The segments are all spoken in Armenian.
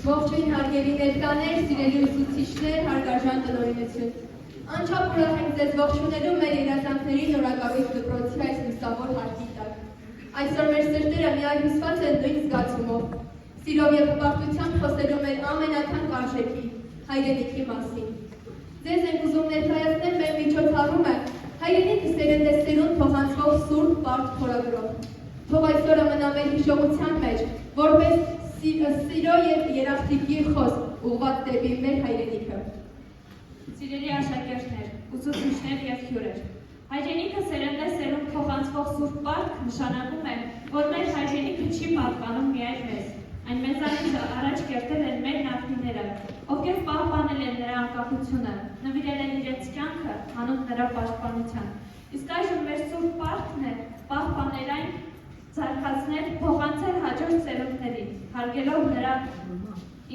Ողջույն հարգելի ներկաներ, սիրելի ուսուցիչներ, հարգարժան տնօրինություն։ Անչափ ուրախ ենք ձեզ ողջունելու մեր երազանքների նորակառույց դպրոցի այս լուսավոր հարկի տակ։ Այսօր մեր սրտերը միահյուսված են նույն զգացումով, սիրով և հպարտությամբ խոսելու մեր ամենաթանկ արժեքի, հայրենիքի մասին։ Ձեզ ենք ուզում ներկայացնել մեր միջոցառումը հայրենիքը սերնդեսերուն փոխանցվող սուրբ բարդ փորագրով։ Թող այսօրը մնա մեր հիշողության մեջ, որպես սիրո և երախտիկի խոսք ուղղված դեպի մեր հայրենիքը։ Սիրելի աշակերտներ, ուսուցիչներ և հյուրեր, հայրենիքը սերնդեսերուն փոխանցվող սուրբ բարդ նշանակում է, որ մեր հայրենիքը չի պատկանում միայն մեզ, այն մեզանից առաջ կերտել են մեր նախնիները, ովքեր պահպանել են նրա անկախությունը, նվիրել են իրենց կյանքը հանուն նրա պաշտպանության։ Իսկ այժմ մեր սուրբ բարդն է պահպանել այն, զարգացնել, փոխանցել հաջորդ սերունդներին, հարգելով նրա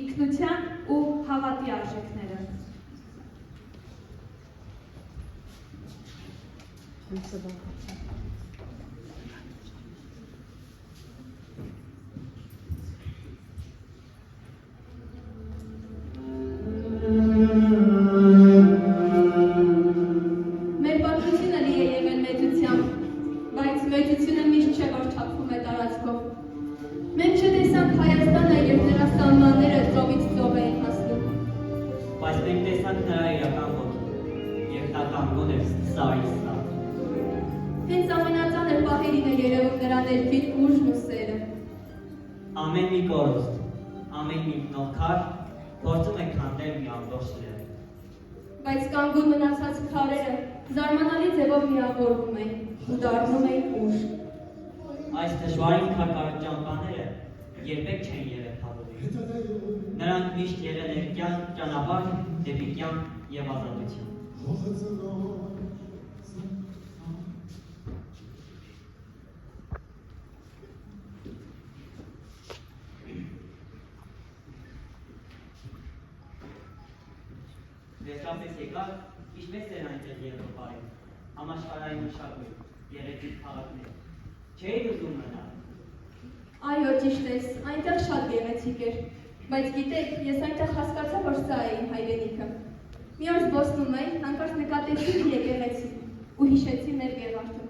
ինքնության ու հավատի արժեքները։ Մեր պատմությունը լի է եղել մեծությամբ, բայց մեծությունը միշտ չէ, որ չափվում է տարածքով։ Մենք չտեսանք Հայաստանը և նրա սահմանները ծովից ծով էին հասնում։ Բայց մենք տեսանք նրա իրական ոգին, և նա կանգուն էր սարից սար։ Հենց ամենածանր պահերին է երևում նրա ներքին ուժն ու սերը։ Ամեն մի կորուստ, ամեն մի նողքար փորձում է քանդել մի ամբողջ լեռ։ Բայց կանգուն մնացած քարերը զարմանալի ձևով միավորվում էին ու դառնում էին ուժ։ Այս դժվարին քարկարոտ ճամփաները երբեք չեն եղել հավուլի։ Նրանք միշտ եղել են կյանք ճանապարհ դեպի կյանք և ազատություն։ Վերջապես եկար, ինչպես էր այնտեղ Եվրոպայում, համաշխարհային մշակույթ, գեղեցիկ քաղաքներ։ Չէի ուզում մնալ։ Այո, ճիշտ ես, այնտեղ շատ գեղեցիկ էր, բայց գիտեք, ես այնտեղ հասկացա, որ սա է իմ հայրենիքը։ Մի օր զբոսնում էի, հանկարծ նկատեցի մի եկեղեցի ու հիշեցի մեր Գեղարդը։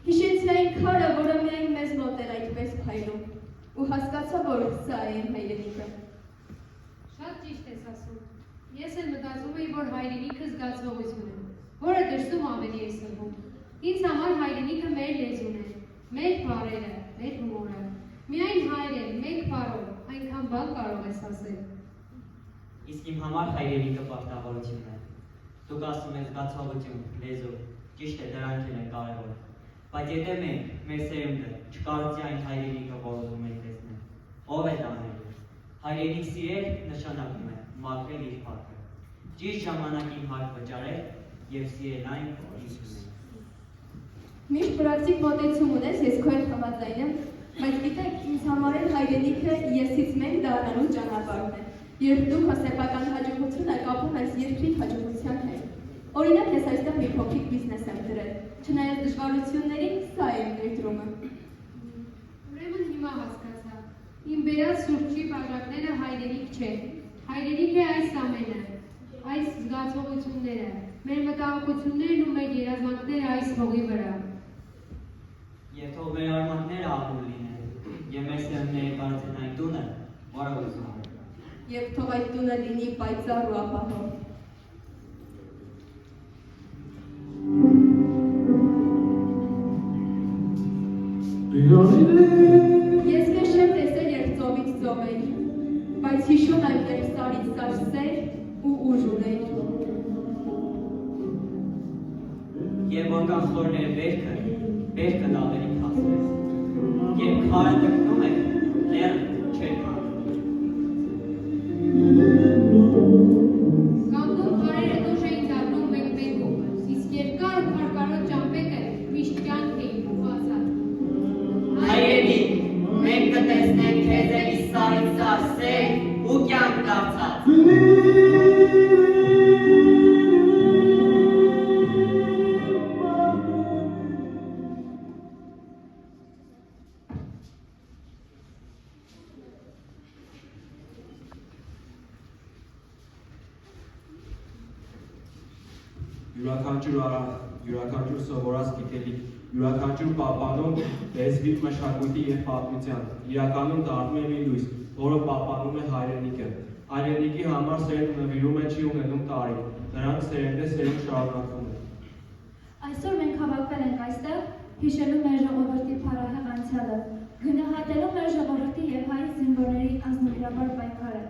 Հիշեցի այն քարը, որը միայն մեզ մոտ էր այդպես փայլում, ու հասկացա, որ սա է իմ հայրենիքը։ Շատ ճիշտ ես ասում։ Ես էլ մտածում էի, որ հայրենիքը զգացողություն է, որը դրսում ավելի է սրվում։ Ինձ համար հայրենիքը մեր լեզուն է, մեր բառերը, մեր հումորը։ Միայն հայրեն, մեկ բառով, այնքան բան կարող ես ասել։ Իսկ իմ համար հայրենիքը պարտավորություն է։ Դուք ասում եք զգացողություն, լեզու, ճիշտ է, դրանք են կարևոր։ Բայց եթե մենք, մեր սերունդը, չկարողացի այն հայրենիքը, որ ուզում ենք տեսնել, ով է տանելու։ Հայրենիք սիրել նշանակում է մաքրել իր փառքը, ճիշտ ժամանակին հարկ վճարել և սիրել այն ինքնուրույն։ Միշտ պրակտիկ մոտեցում ունես, ես քո հետ համաձայն եմ, բայց գիտեք, ինձ համար էլ հայրենիքը եսից մենք դառնալու ճանապարհն է, երբ դու քո սեփական հաջողությունը կապում ես երկրի հաջողության հետ։ Օրինակ, ես այստեղ մի փոքրիկ բիզնես եմ դրել, չնայած դժվարություններին, սա է իմ ներդրումը։ Ուրեմն հիմա հասկացա։ Իմ բերած սուրճի բաժակները հայրենիք չէ։ Հայրենիք է այս ամենը, այս զգացողությունները, մեր մտահոգություններն ու մեր երազանքները այս հողի վրա։ Եվ թող մեր արմատները ահռուն լինեն, և մեր սերունդները կարծեն այն տունը, որը ուզում են։ Եվ թող այդ տունը լինի պայծառ ու ապահով։ Ես քեզ չեմ տեսել, երբ ծովից ծով էի, բայց հիշում եմ, երբ սարից սար սեր ու ուժ ունեի։ Եվ որքան խորն էր բերքը ավելի թափվեց։ Երբ քարը գտնում եք, լեռը չէր կանգնում։ Կանգուն քարերը դուրս էին դառնում մեկ-մեկում, իսկ երկար ու քարկարոտ ճամփեքը միշտ կյանք էին ուղղացած։ Հայրենիք, մենք կտեսնենք քեզերի սարից սար սեր ու կյանք դարձած։ յուրաքանչյուր սովորած գիտելիք, յուրաքանչյուր պահպանում լեզվի, մշակույթի և պատմության, իրականում դառնում է մի լույս, որը պահպանում է հայրենիքը։ Հայրենիքի համար սերն նվիրում է չի ունենում տարի, նրանք սերնդեսերուն շարունակվում են։ Այսօր մենք հավաքվել ենք այստեղ հիշելու մեր ժողովրդի փառահեղ անցյալը, գնահատելու մեր ժողովրդի և հայ զինվորների ազնվիրաբար պայքարը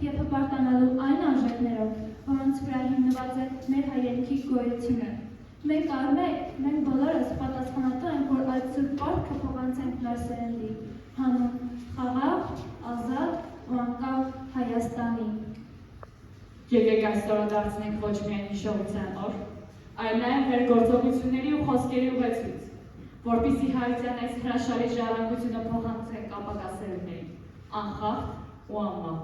և հպարտանալու այն արժեքներով, որոնց վրա հիմնված է մեր հայրենիքի գոյությունը։ Մեկ առ մեկ մենք բոլորս պատասխանատու ենք, որ այդ սուրբ պարտքը փոխանցենք նոր սերնդի, հանուն խաղաղ, ազատ ու անկախ Հայաստանի։ Եկեք այսօրը դարձնենք ոչ միայն հիշողության օր, այլ նաև մեր գործողությունների ու խոսքերի ուղեցույց, որպեսզի հայության այս հրաշալի ժառանգությունը փոխանցենք ապագա սերունդներին, անխախտ ու անմահ։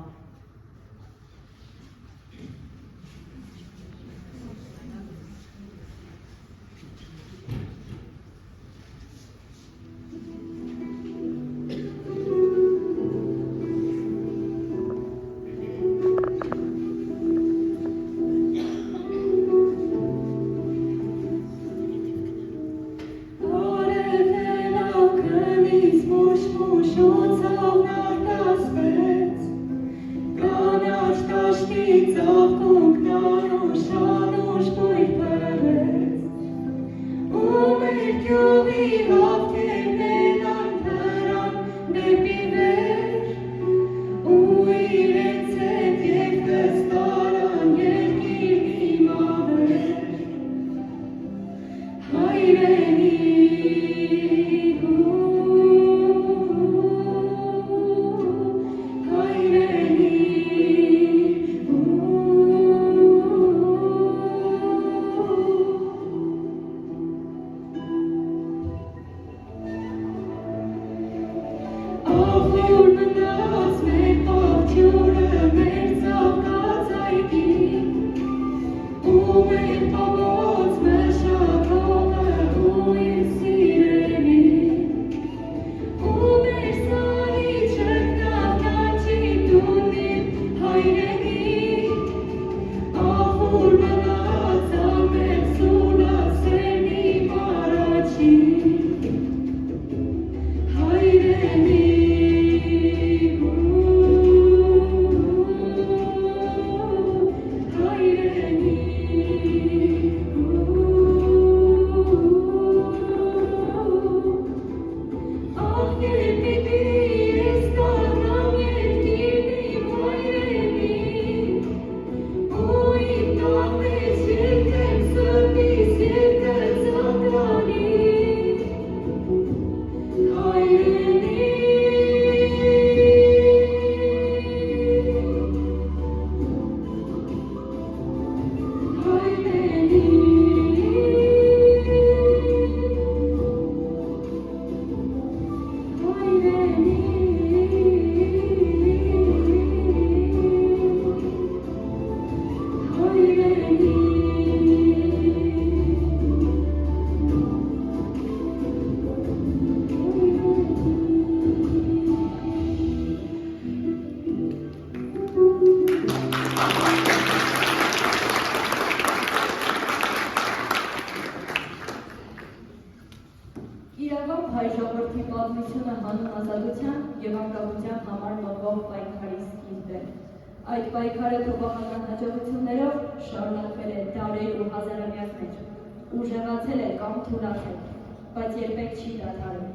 Իրավամբ հայ ժողովրդի պատմությունը հանուն ազատության և անկախության համար մղվող պայքարի սկիզբ է։ Այդ պայքարը փոփոխական հաջողություններով շարունակվել է դարեր ու հազարամյակներ, ուժեղացել է կամ թուլացել, բայց երբեք չի դադարել։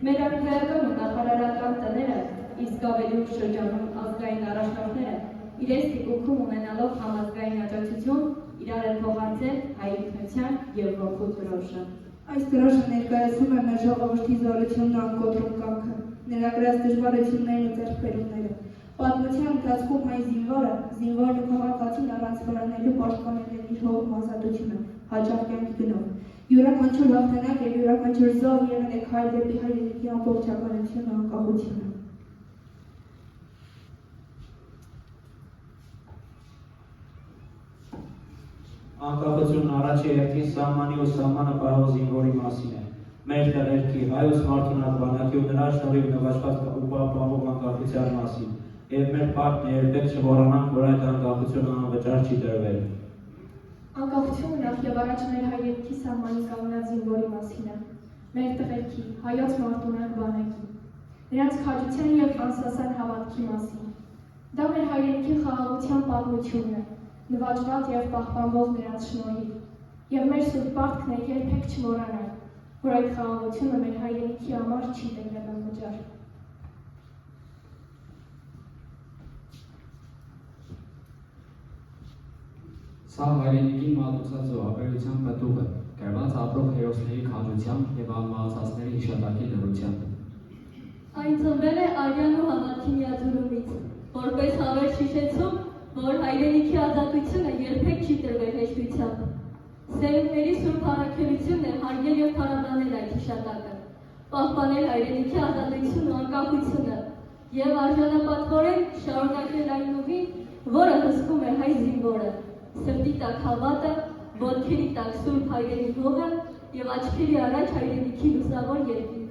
Մեր արքայական ու նախարարական տները, իսկ ավելի ուշ շրջանում ազգային առաջնորդները, իրենց թիկունքում ունենալով համազգային աջակցություն, իրար են փոխանցել հայ ինքնության և ոգու դրոշը։ Այս դրոշը ներկայացնում է մեր ժողովրդի զորությունն ու անկոտրում կամքը, նրա կրած դժվարություններն ու ձեռքբերումները։ Պատմության ընթացքում հայ զինվորն ու քաղաքացին առանց վրանելու պաշտպանել են իր հողում ազատությունը, հաճախ կյանքի գնով։ Յուրաքանչյուր հաղթանակ և յուրաքանչյուր զոհ եղել է քայլ դեպի հայրենիքի ամբողջականությունն ու անկախությունը։ Անկախությունն առաջի հերթին սահմանի ու սահմանը պահող զինվորի մասին է։ Մեր տղերքի, հայոց մարդունակ բանակի ու նրա շնորհիվ նվաճված ու պահպանվող անկախության մասին։ Եվ մեր պարտքն է երբեք չմոռանանք, որ այդ անկախությունը անվճար չի տրվել։ Անկախությունը նախ եւ առաջ մեր հայրենիքի սահմանի կանգնած զինվորի մասին է, մեր տղերքի, հայոց մարտունակ բանակի, նրանց քաջության եւ անսասան հավատքի մասին։ Դա մեր հայրենիքի խաղաղության պատմությունն է, նվաճված եւ պահպանվող նրանց շնորհիվ, եւ մեր սուրբ պարտքն է երբեք չմոռանալ, որ այդ խաղաղությունը մեր հայրենիքի համար չի տևել անվճար։ Սա հայրենիքին մատուցած զոհաբերության պտուղը, գրված ապրող հերոսների քաջությամբ եւ անմահացածների հիշատակի լրությամբ։ Այն ծնվել է արյան ու հավատքի միաձուլումից, որպես հավերժ հիշեցում, որ հայրենիքի ազատությունը երբեք չի տրվել հեշտությամբ։ Սերունդների սուրբ առաքելությունն է հարգել եւ փառաբանել այդ հիշատակը, պահպանել հայրենիքի ազատությունն ու անկախությունը եւ արժանապատվորեն շարունակել այն ուղին, որը հսկում է հայ զինվորը, սրտի տակ հավատը, ոտքերի տակ սուրբ հայրենի հողը եւ աչքերի առաջ հայրենիքի լուսավոր երկինքը։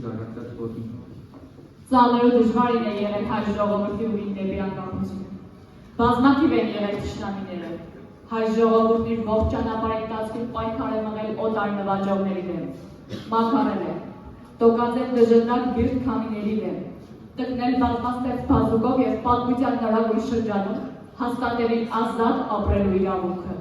զարգացած ոտի։ Ծանրը դժվարին է եղել հայ ժողովրդի ուղին դեպի անկախություն։ Բազմաթիվ են եղել թշնամիները։ Հայ ժողովուրդն իր ողջ ճանապարհի ընթացքում պայքար է մղել օտար նվաճողների դեմ, մաքարել է, տոկացել դժնակ բիրտ քամիների դեմ, տնկնել բազմաստեղծ բազուկով և պատմության նորագույն շրջանում հաստատել իր ազատ ապրելու իրավունքը։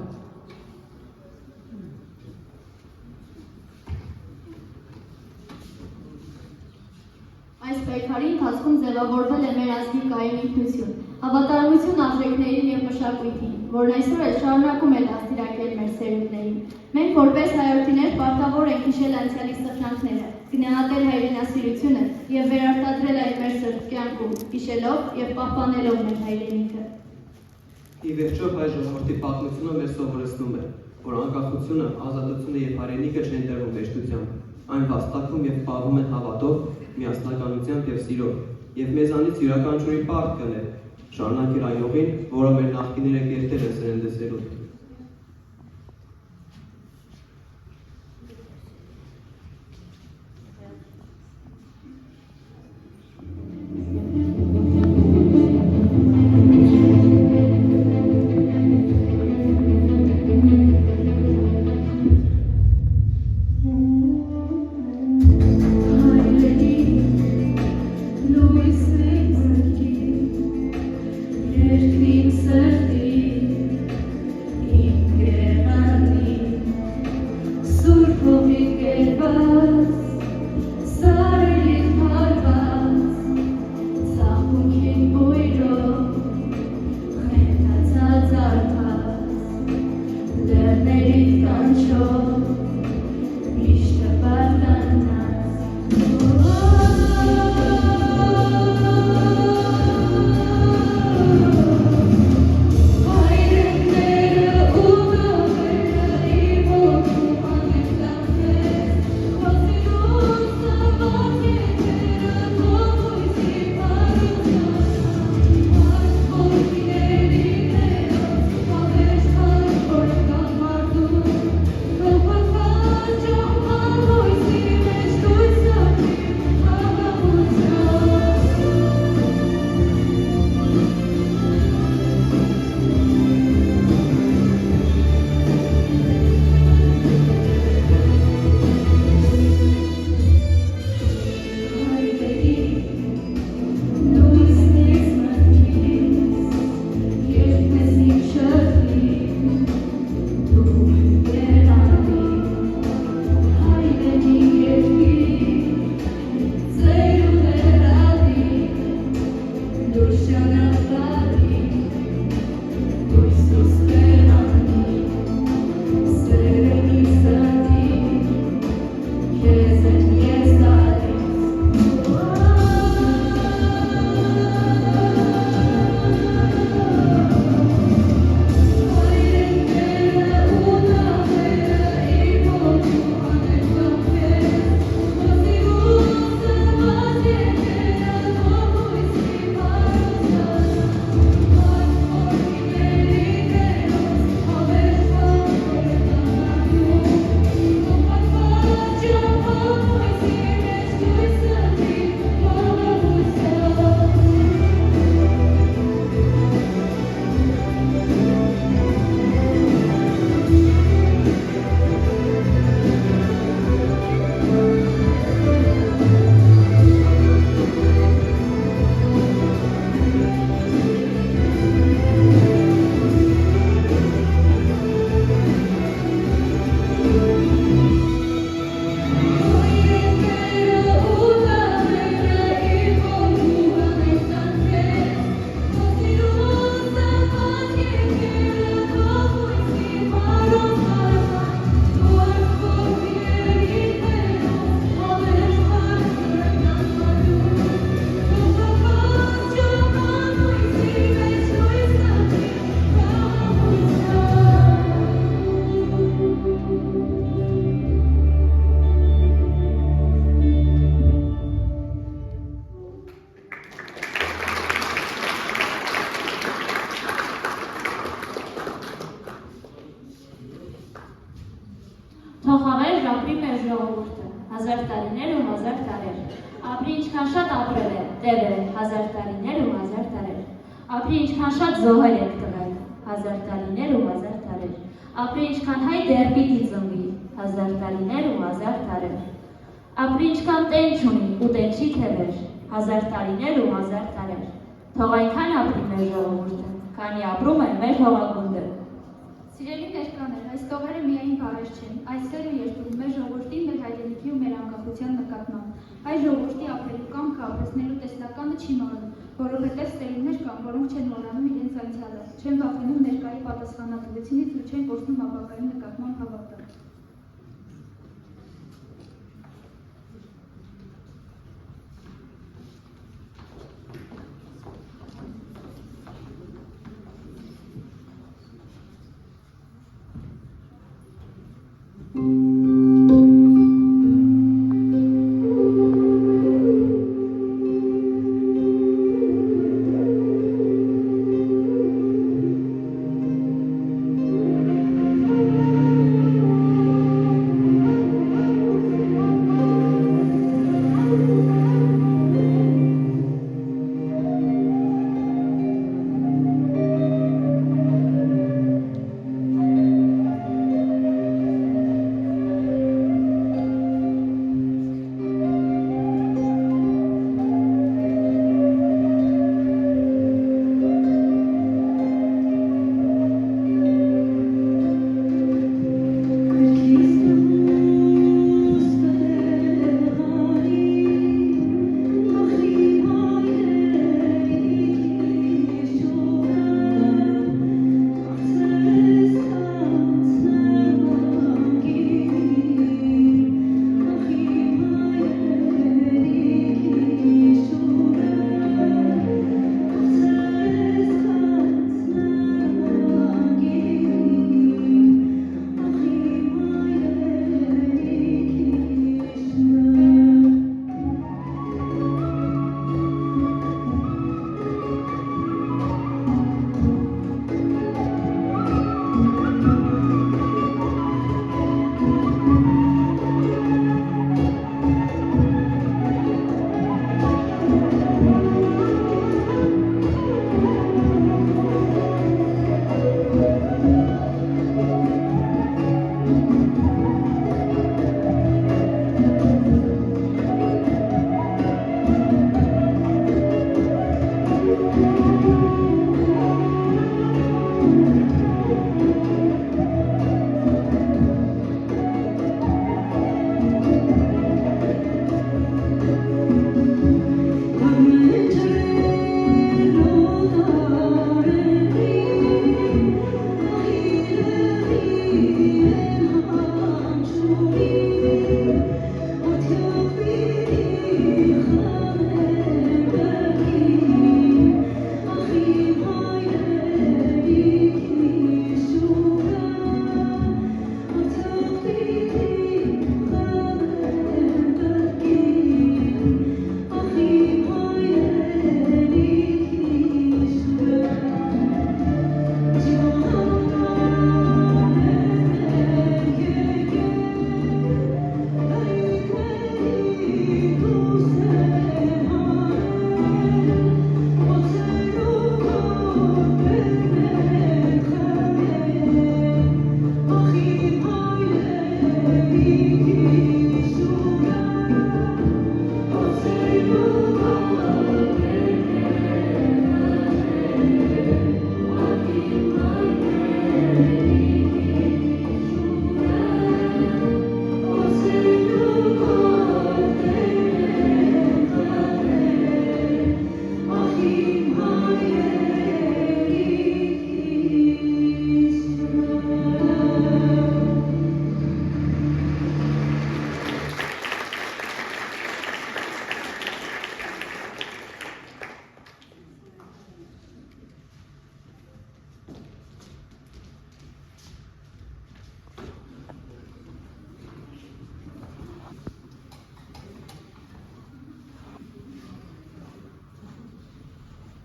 Այս պայքարի ընթացքում ձևավորվել է մեր ազգի կայուն ինքնություն, հավատարմություն արժեքներին և մշակույթին, որն այսօր էլ շարունակում է դաստիարակել մեր սերունդներին։ Մենք որպես հայրենիներ պարտավոր ենք հիշել անցյալի սխրանքները, գնահատել հայրենասիրությունը և վերարտադրել այն մեր սրտ կյանքում, հիշելով և պահպանելով մեր հայրենիքը։ Ի վերջո հայ ժողովրդի պատմությունը մեզ սովորեցնում է, որ անկախությունը, ազատությունը և հայրենիքը չեն տրվում վեհճությամբ, այն վաստակում և պահվում են հավատով, միասնականությամբ և սիրով, և մեզանից յուրաքանչյուրի պարտքն է շարունակել այն ուղին, որը մեր նախկիները կերտել են սերնդեսերունդ։ 1000 տարիներ ու 1000 տարեր։ Ապրի ինչքան շատ ապրել է, տևել 1000 տարիներ ու 1000 տարեր։ Ապրի ինչքան շատ զոհեր եք տվել 1000 տարիներ ու 1000 տարեր։ Ապրի ինչքան հայ դեռ պիտի ծնվի 1000 տարիներ ու 1000 տարեր։ Ապրի ինչքան տենչ ունի ու տենչի թևեր 1000 տարիներ ու 1000 տարեր։ Թող այնքան ապրի մեր ժողովուրդը, քանի ապրում է մեր հողագունդը։ Սիրելի ներկաներ, այս տողերը միայն բառեր չեն, այս սերը երկրում մեր ժողովրդի, մեր հայրենիքի ու մեր անկախության նկատմամբ։ Այս ժողովրդի ապրելու կամքը ապրեցնելու տեսլականը չի մոռանում, որովհետև սերունդներ կան, որոնք չեն մոռանում իրենց անցյալը, չեն վախենում ներկայի պատասխանատվությունից ու չեն կորցնում ապագայի նկատմամբ հավատը։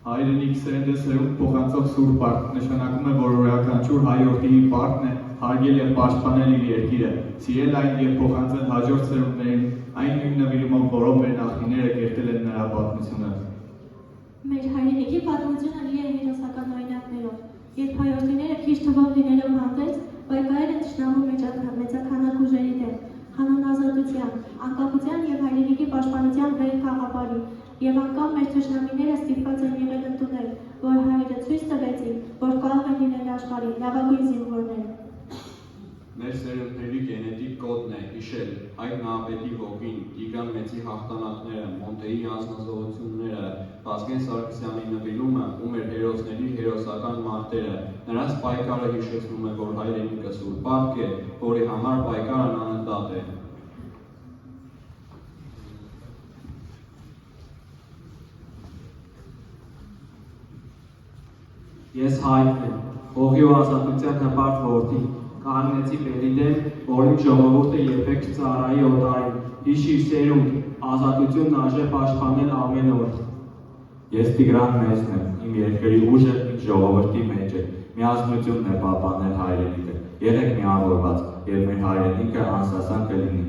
Հայրենիք սերնդե սերունդ փոխանցող սուրբ պարտ նշանակում է, որ յուրաքանչյուր հայորդի պարտն է հարգել եւ պաշտպանել իր երկիրը, սիրել այն եւ փոխանցել հաջորդ սերունդներին այն նույն նվիրումով, որով մեր նախնիները կերտել են նրա պատմությունը։ Մեր հայրենիքի պատմությունը լի է հերոսական օրինակներով, երբ հայրենիները քիչ թվով լինելով հանդերձ, պայքարել են թշնամու մեծաքանակ ուժերի դեմ, հանուն ազատության, անկախության եւ հայրենիքի պաշտպանության վեր խաղապարի, եւ անգամ մեր թշնամիները ստիպված են եղել ընդունել, որ հայերը ցույց տվեցին, որ կարող են լինել աշխարհի լավագույն զինվորները։ Մեր սերունդների գենետիկ կոդն է հիշել Հայկ Նահապետի ոգին, Տիգրան Մեծի հաղթանակները, Մոնտեի անձնազոհությունները, Վազգեն Սարգսյանի նվիրումը ու մեր հերոսների հերոսական մարտերը։ Նրանց պայքարը հիշեցնում է, որ հայրենիքը սուրբ պարտք է, որի համար պայքարն անընդհատ է։ Ես Հայկն եմ, հողի ու ազատության հպարտ որդի, կանգնեցի բերի դեմ, որ իմ ժողովուրդը երբեք չծառայի օտարին, հիշիր սերունդ, ազատությունն արժե պաշտպանել ամեն օր։ Ես Տիգրան Մեծն եմ, իմ երկրի ուժը իմ ժողովրդի մեջ է, միասնությունն է պահպանել հայրենիքը, եղեք միավորված, եւ մեր հայրենիքը անսասան կլինի։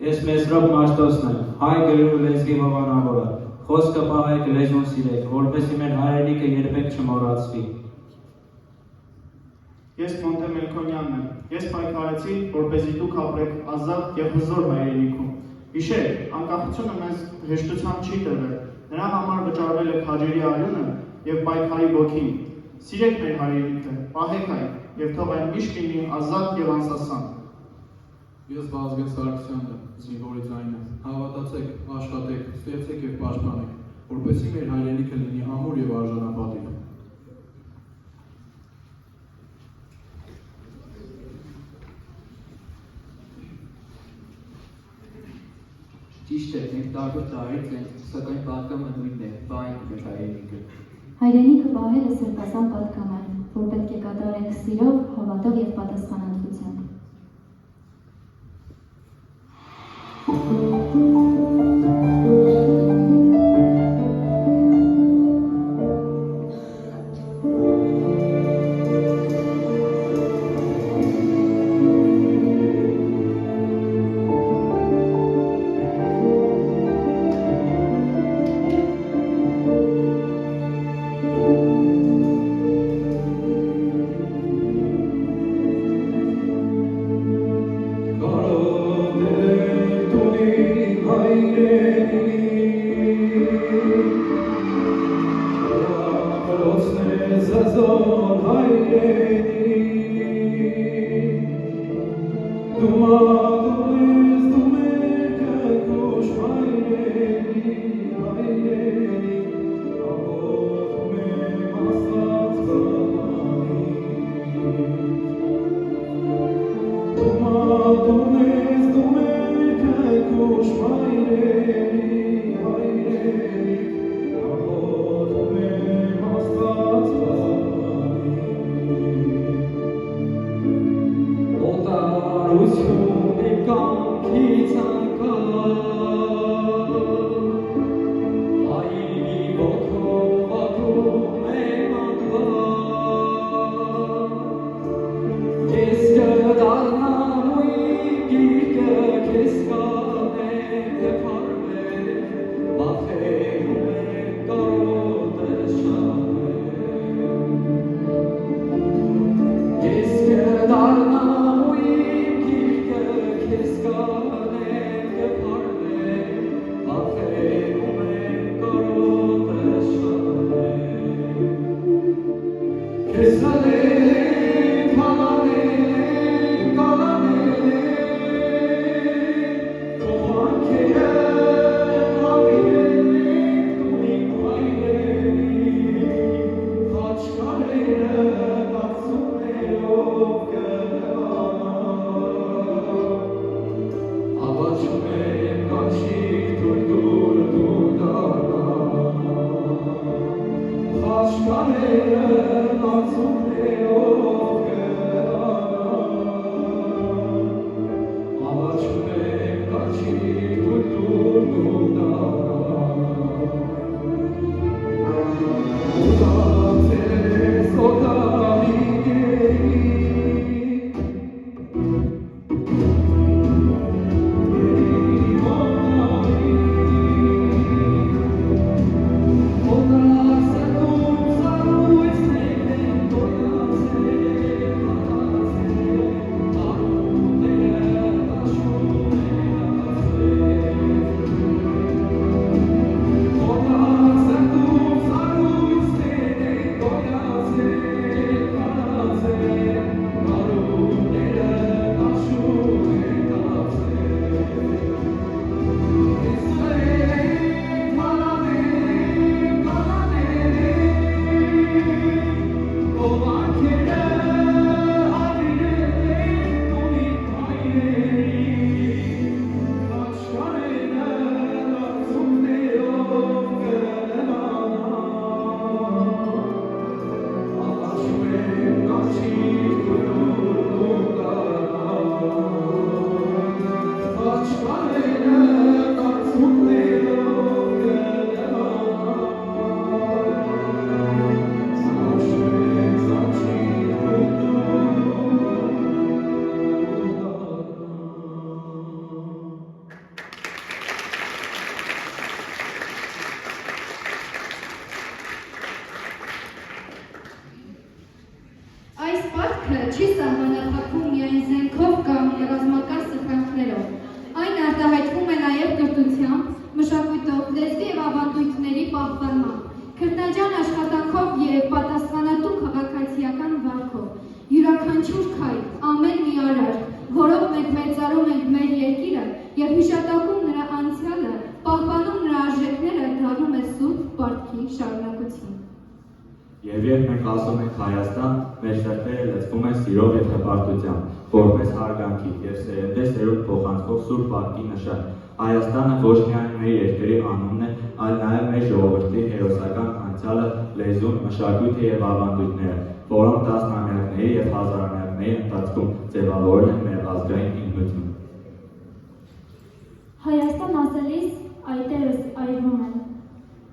Ես Մեսրոպ Մաշտոսն եմ, հայ գրելու լեզվի հովանավորը, խոսքը պահեք, լեզուն սիրեք, որպեսզի մեր հայրենիքը երբեք չմոռացվի։ Ես Մոնտե Մելքոնյանն եմ, ես պայքարեցի, որպեսզի դուք ապրեք ազատ եւ հզոր հայրենիքում։ Հիշեք, անկախությունը մեզ հեշտությամբ չի տրվել, նրա համար վճարվել է քաջերի արյունը եւ պայքարի ոգին։ Սիրեք մեր հայրենիքը, պահեք այն եւ թող այն միշտ լինի ազատ եւ անսասան։ Ես Վազգեն Սարգսյանն եմ, զինվորի ձայնը, հավատացեք, աշխատեք, ստեղծեք եւ պաշտպանեք, որպեսզի մեր հայրենիքը լինի ամուր եւ արժանապատիվ։ Ճիշտ է, մենք տարբեր տարրից ենք, սակայն պատկամը նույնն է, բայն մեր հայրենիքը։ Հայրենիքը պահելը սրբազան պատկամ է, որ պետք է կատարենք սիրով, հավատով եւ պատասխանատվությամբ։ Ota, Այս պատքը չի սահմանափակվում միայն զենքով կամ ռազմական սխրանքներով։ Այն արտահայտվում է նաև կրթությամբ, մշակույթով, լեզվի և ավանդույթների պահպանմամբ, քրտնաջան աշխատանքով և պատասխանատու քաղաքացիական վարքով։ Յուրաքանչյուր քայլ, ամեն մի արարք, որով մենք մեծարում ենք մեր երկիրը և հիշատակում նրա անցյալը, պահպանում նրա արժեքները, դառնում է սուրբ պարտքի շարունակություն։ Եվ երբ մենք ասում ենք Հայաստան, մեր սրտերը լցվում են սիրով և հպարտությամբ, որպես հարգանքի և սերնդեսերունդ փոխանցվող սուրբ պարտքի նշան։ Հայաստանը ոչ միայն մեր երկրի անունն է, այլ նաև մեր ժողովրդի հերոսական անցյալը, լեզուն, մշակույթը և ավանդույթները, որոնք տասնամյակների և հազարամյակների ընթացքում ձևավորել են մեր ազգային ինքնությունը։ Հայաստան ասելիս այտերս այրվում են,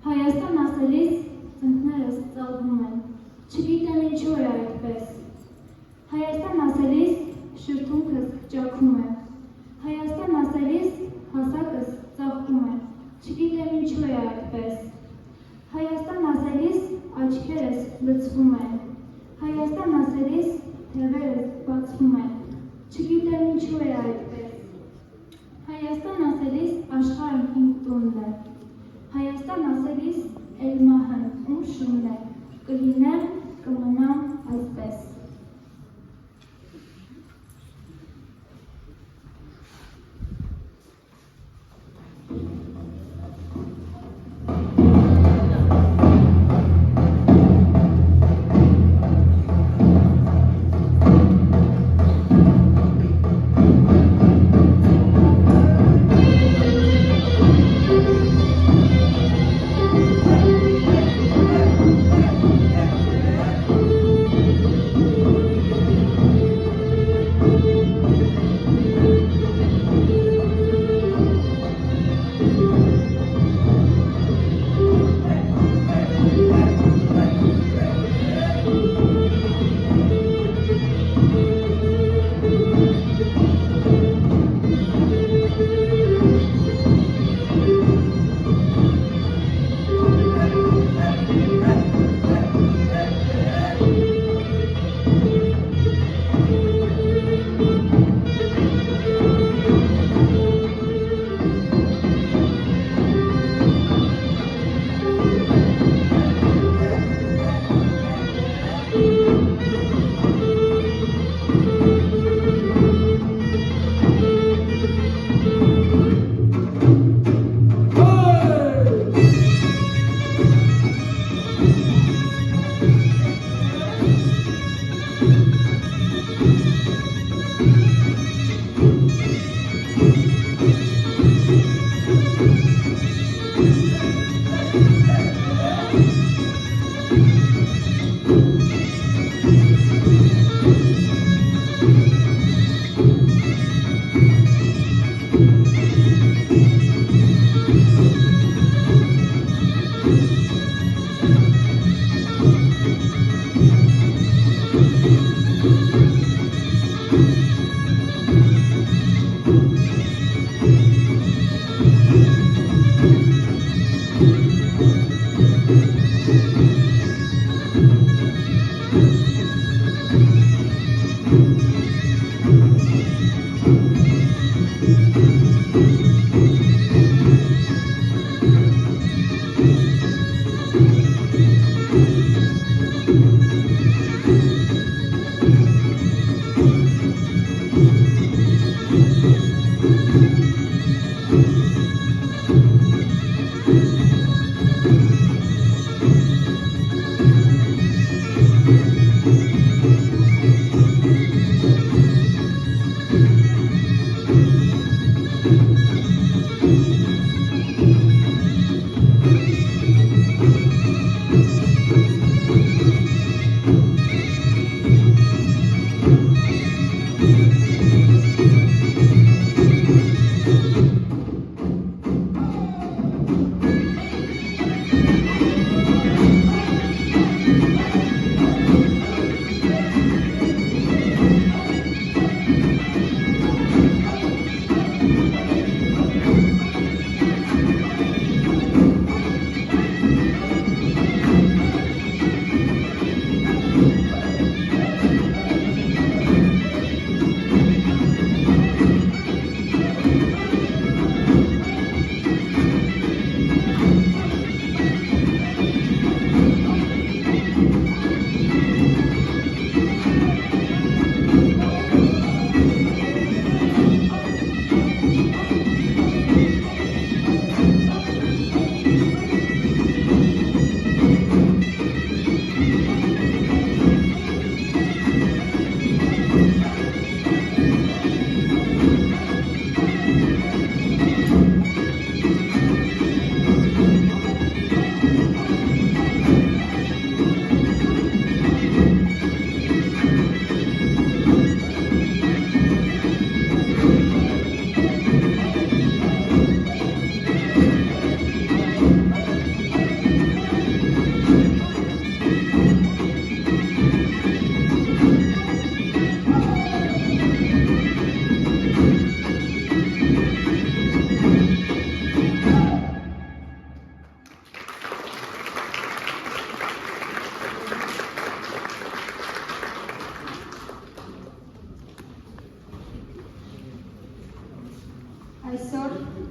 Հայաստան ասելիս ծնկներս ծալվում են, չգիտեմ ինչու է այդպես, Հայաստան ասելիս շրթունքս ճաքում է, Հայաստան ասելիս հասակս ծաղկում է, չգիտեմ ինչու է այդպես, Հայաստան ասելիս աչքերս լցվում են, Հայաստան ասելիս թևերս բացվում են, չգիտեմ ինչու է այդպես, Հայաստան ասելիս աշխարհն իմ տունն է, Հայաստան ասելիս Էլմահն ում շունն է, կլինեմ, կմնամ այսպես։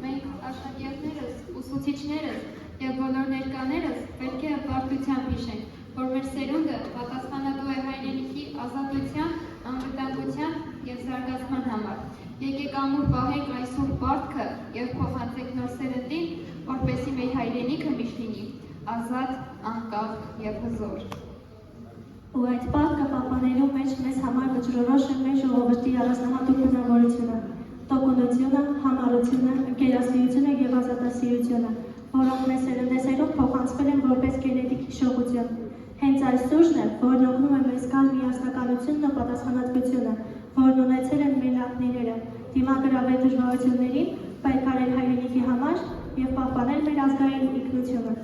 մենք աշակերտներս, ուսուցիչներս եւ բոլոր ներկաներս պետք է հպարտությամբ հիշենք, որ մեր սերունդը պատասխանատու է հայրենիքի ազատության, անվտանգության եւ զարգացման համար։ Եկեք ամուր պահենք այս սուրբ պարտքը եւ փոխանցենք նոր սերնդին, որպեսզի մեր հայրենիքը միշտ լինի ազատ, անկախ եւ հզոր։ Ու այդ պարտքը պահպանելու մեջ մեզ համար վճռորոշ է մեր ժողովրդի առանձնահատուկ բնավորությունը, տոկունությունը, համառությունը, ընկերասիրությունը եւ ազատասիրությունը, որոնք մեզ սերնդեսերով փոխանցվել են որպես գենետիկ հիշողություն։ Հենց այս ուժն է, որն օգնում է մեզ գալ միասնականությունն ու պատասխանատվությունը, որն ունեցել են մեր նախնիները, դիմագրավել դժվարություններին, պայքարել հայրենիքի համար եւ պահպանել մեր ազգային ինքնությունը։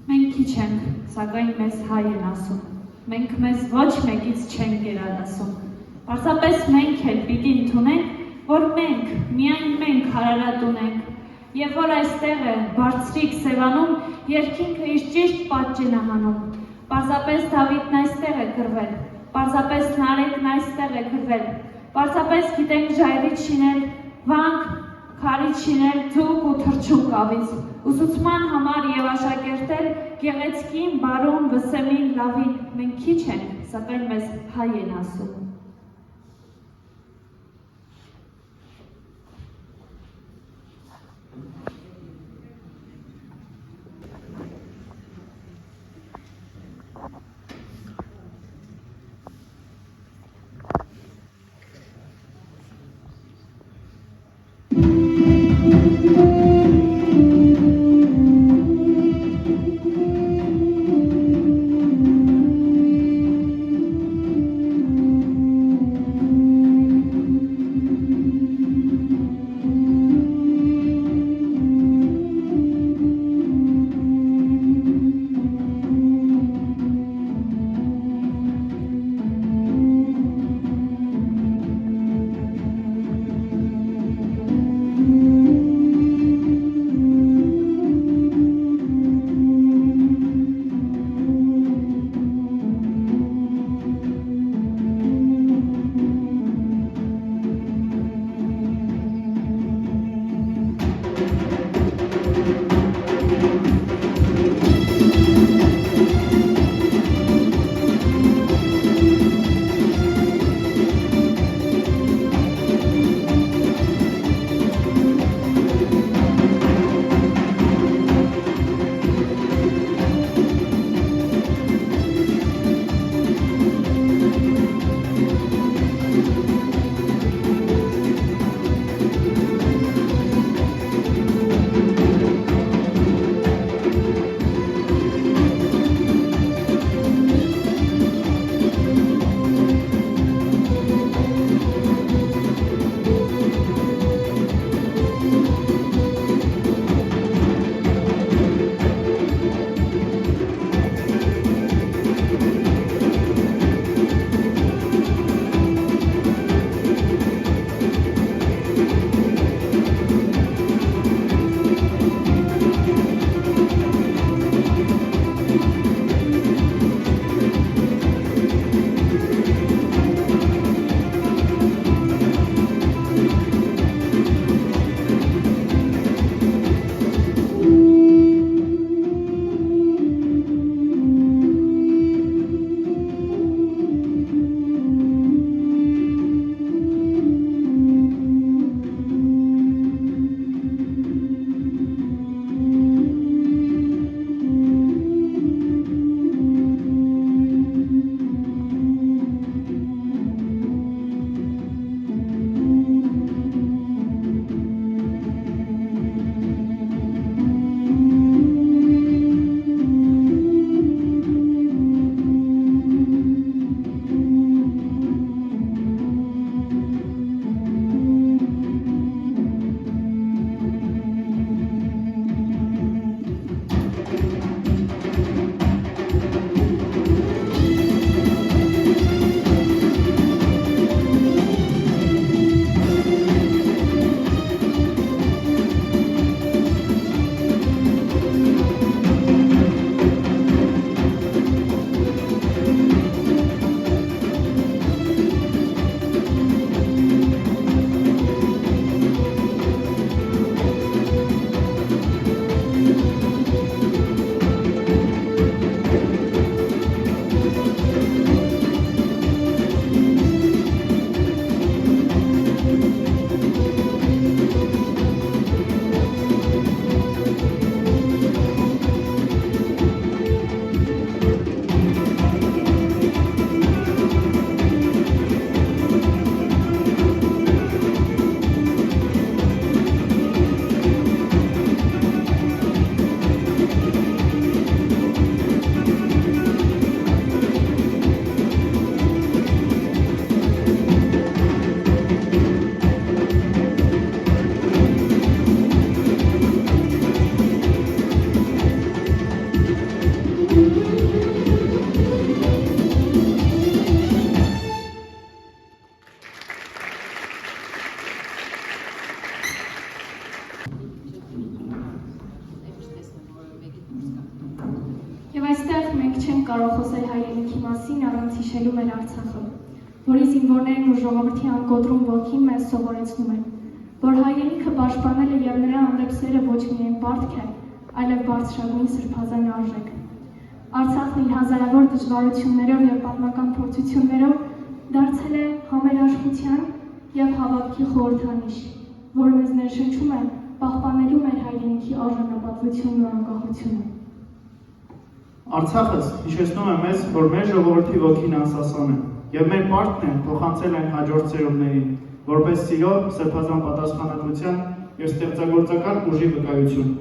Մենք քիչ ենք, սակայն մեզ հայ են ասում։ Մենք մեզ ոչ մեկից չենք գերադասում։ Պարզապես մենք էլ պիտի ընդունենք, որ մենք, միայն մենք հարարատ ունենք, եւ որ այստեղ է բարձրիկ Սևանում երկինքը իր ճիշտ պատճեն է հանում։ Պարզապես Դավիթն այստեղ է գրվել, պարզապես Նարեկն այստեղ է գրվել, պարզապես գիտենք ժայռի չինել, վանք, քարի չինել, ձուկ ու թռչուն կավից, ուսուցման համար եւ աշակերտել գեղեցկին, բարուն, վսեմին, լավին, մենք քիչ ենք, սակայն մեզ հայ են ասում։ մենք չենք կարող խոսել հայրենիքի մասին առանց հիշելու մեր Արցախը, որի զինվորներն ու ժողովրդի անկոտրում ոգին մեզ սովորեցնում են, որ հայրենիքը պաշտպանելը եւ նրա հանդեպ սերը ոչ միայն պարտք է, այլև բարձրագույն սրբազան արժեք։ Արցախն իր հազարավոր դժվարություններով եւ պատմական փորձություններով դարձել է համերաշխության եւ հավատքի խորհրդանիշ, որը մեզ ներշնչում է պահպանելու մեր հայրենիքի արժանապատվությունն ու անկախությունը։ Արցախս հիշեցնում է մեզ, որ մեր ժողովրդի ոգին անսասան է եւ մեր պարտքն է փոխանցել այն հաջորդ ծերուններին, որպես սիրո, սրբազան պատասխանատվության եւ ստեղծագործական ուժի վկայություն։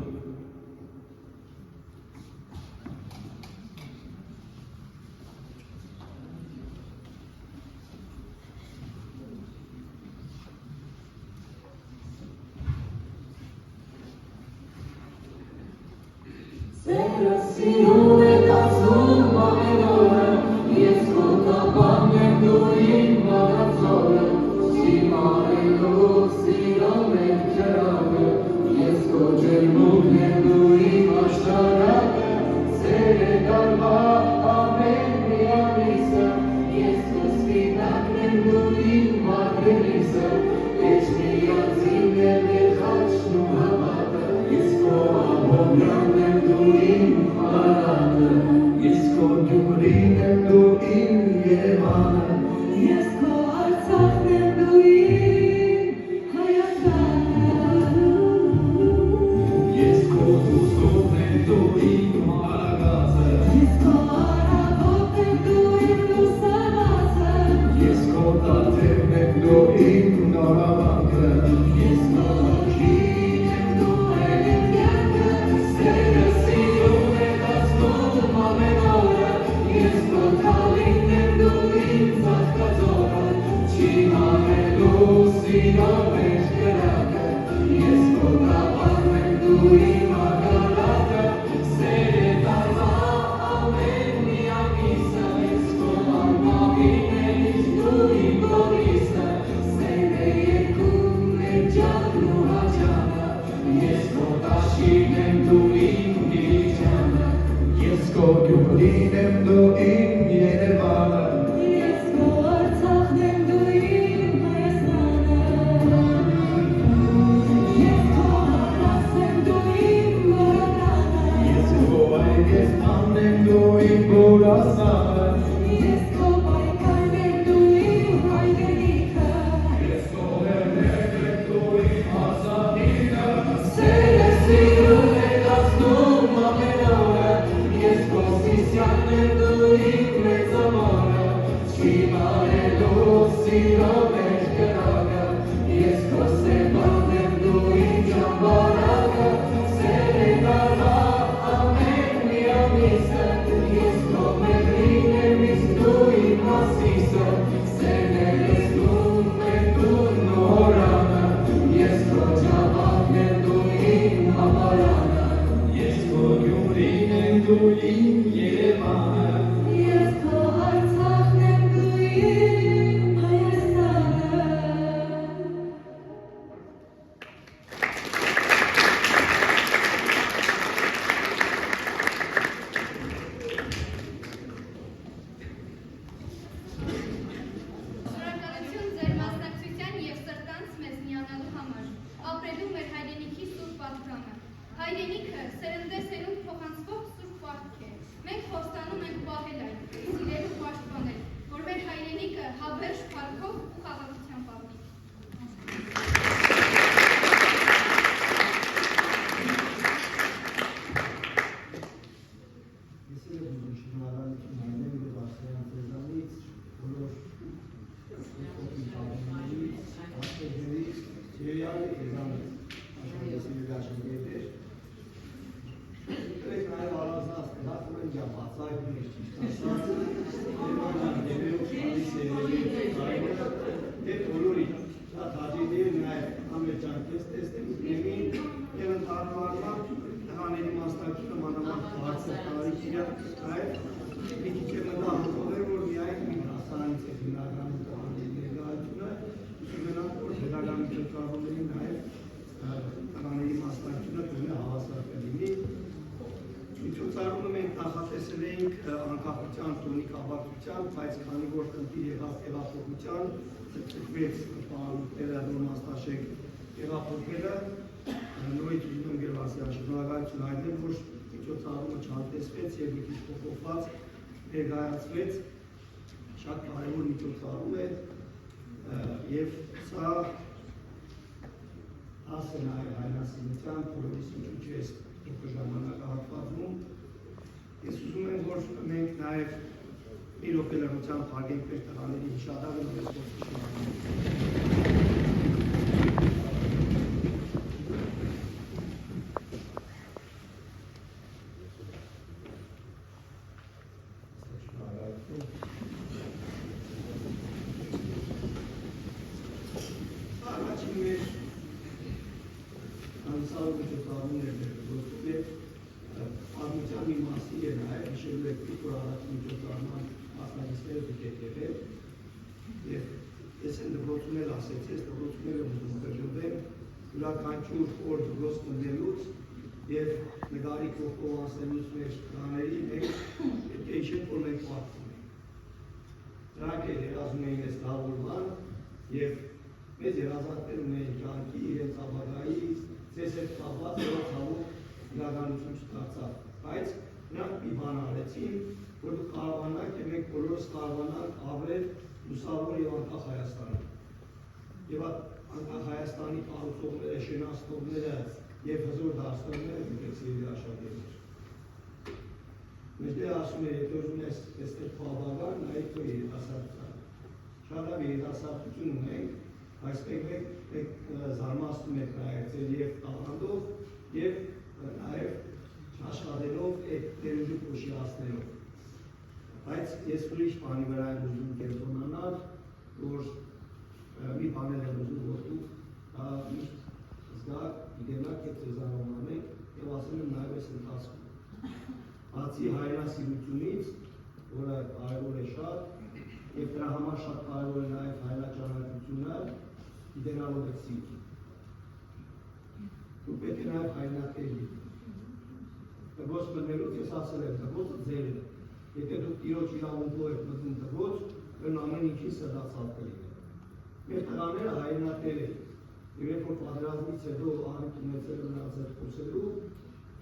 Ցուցարումը մենք նախատեսել էինք անկախության տոնի կապակցությամբ, բայց քանի որ խնդիր եղավ տեղափոխության, ցկվեց պարուտերը Դոմաստաշեկ տեղափոխելը, նորից ուզում եմ Գերվասյան շնորհակալություն հայտնել, որ միջոցառումը չհատեսվեց եւ մի քիչ փոփոխված ներկայացվեց, շատ կարևոր միջոցառում է եւ սա հասը նաեւ հայրենասիրության փորձի միջուց է ժամանակահատվածում։ Ես ուզում եմ, որ մենք նաև մի րոպե լռությամբ հարգենք մեր տղաների հիշադակը նորից գործի յուրաքանչյուր օր դրոց մնդելուց և նգարի կողքով անցնելուց մեր տղաների մենք պետք է հիշենք, որ մենք պարտվում ենք։ Դրանք էլ երազում էին այս դավորման և մեզ երազանքներ ունեին կյանքի, իրենց ապագայի, ձեզ հետ կապված ցավոք իրականություն չդարձավ, բայց նրանք մի բան արեցին, որ դուք կարողանաք և մենք բոլորս կարողանանք ապրել լուսավոր և անկախ Հայաստանում։ Եվ անկախ Հայաստանի կառուցողները, շենացնողները և հզոր դարձնողները դուք սիրելի աշակերտներ։ Մեջտեղ ասում է, եթե ուզում ես տեսնել քո ապագան, նայեք քո երիտասարդությանը։ Շատ լավ երիտասարդություն ունենք, բայց մենք զարմացնում ենք նաև ձեր և տաղանդով և նաև աշխատելով այդ դերուժը փոշիացնելով։ Բայց ես ուրիշ բանի վրա եմ ուզում կենտրոնանալ, որ մի բաներ եմ ուզում, որ դուք միշտ զգաք, իգենակ և ձեզանոմանեք և ասում եմ նաև այս ընթացքում։ Բացի հայրենասիրությունից, որը կարևոր է շատ, և դրա համար շատ կարևոր է նաև հայրենաճանաչությունը, գիտենալով եք սիրտը։ Դուք պետք է նաև հայրենատեր լինեք։ Դպրոց մտնելուց ես ասել եմ, դպրոցը ձերն է։ Եթե դուք տիրոջ իրավունքով եք մտնում դպրոց, ուրեմն ամեն ինչի սրտացավ կլինեք։ Մեր տղաները հայրենատեր են, և երբ որ պատերազմից հետո առիթ ունեցել նրանց հետ խոսելու,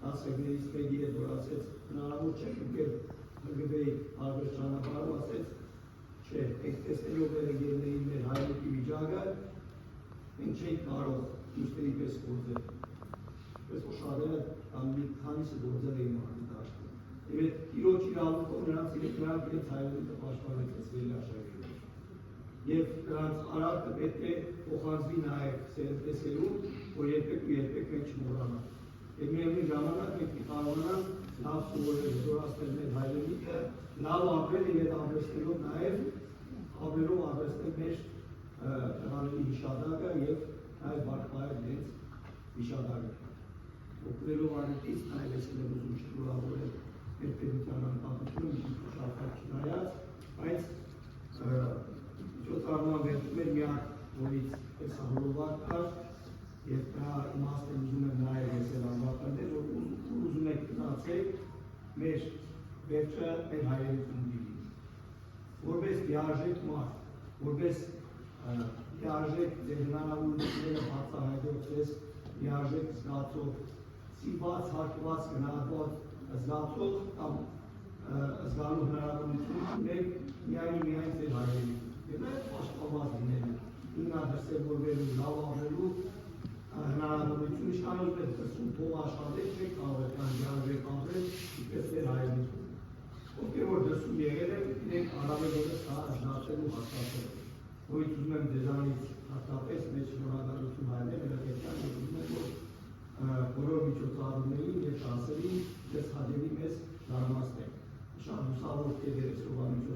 10-ից մեկի հետ որ ասեց հնարավոր չէ դուք ՀԳԲ-ի տարբեր ճանապարհով ասեց, չէ, եք տեսնելով երեգերների մեր հայրենիքի վիճակը, մենք չէինք կարող միշտերի պես գործել։ Պես որ շատերը կամ մի քանիսը գործել էին մարդի դաշտում։ Եվ այդ տիրոջ իրավունքով նրանք իրենց հայրենիքը պաշտպանեց սիրելի աշակերտներ։ Եվ նրանց արարքը պետք է փոխանցվի նաև սերնդեսերուն, որ երբեք ու երբեք մենք չմոռանանք։ Եվ միևնույն ժամանակ մենք կարողանանք լավ սովորել, զորացնել մեր հայրենիքը, լավ ապրել եւ ապրեցնելով նաև ապրելով ապրեցնել մեր տղաների հիշադակը եւ նաև բարքայել իրենց հիշադակը։ Օգնելով արիտից նաև ես եմ ուզում շնորհավորել մեր պետության անկախությունը, մի շարքակ չնայած, բայց միջոցառման վերջում էր միակ որից այս հոլովակ կար և դրա իմաստը ուզում եմ նաև ես էլ անվարտանել, որ ուզում եք գնացեք մեր վերջը մեր հայրենիքում դիվի։ Որպես լիարժեք մարդ, որպես լիարժեք ձեր հնարավորությունները բացահայտող ձեզ լիարժեք զգացող, սիրված, հարգված, գնահատված զգացող կամ զգալու հնարավորություն ունեք միայն ձեր հայրենիքում։ Եվ նաև պաշտպանված լինելու, ինքնադրսևորվելու, լավ ապրելու հնարավորություն իշխանություն է դրսում, թող աշխատեք, չեք կարող եք անջարժեք ապրել, ինչպես ձեր հայրենիքում։ Ովքեր որ դրսում եղել են, իրենք առավելորս դա զգացել ու հասկացել։ Որից ուզում եմ ձեզանից հատկապես մեծ շնորհակալություն հայտնել Հրապետյան և ուզում եմ, որ բոլոր միջոցառումներին և դասերին ձեզ հաջելի մեզ զարմացնեք։ Շատ հուսավոր կերպով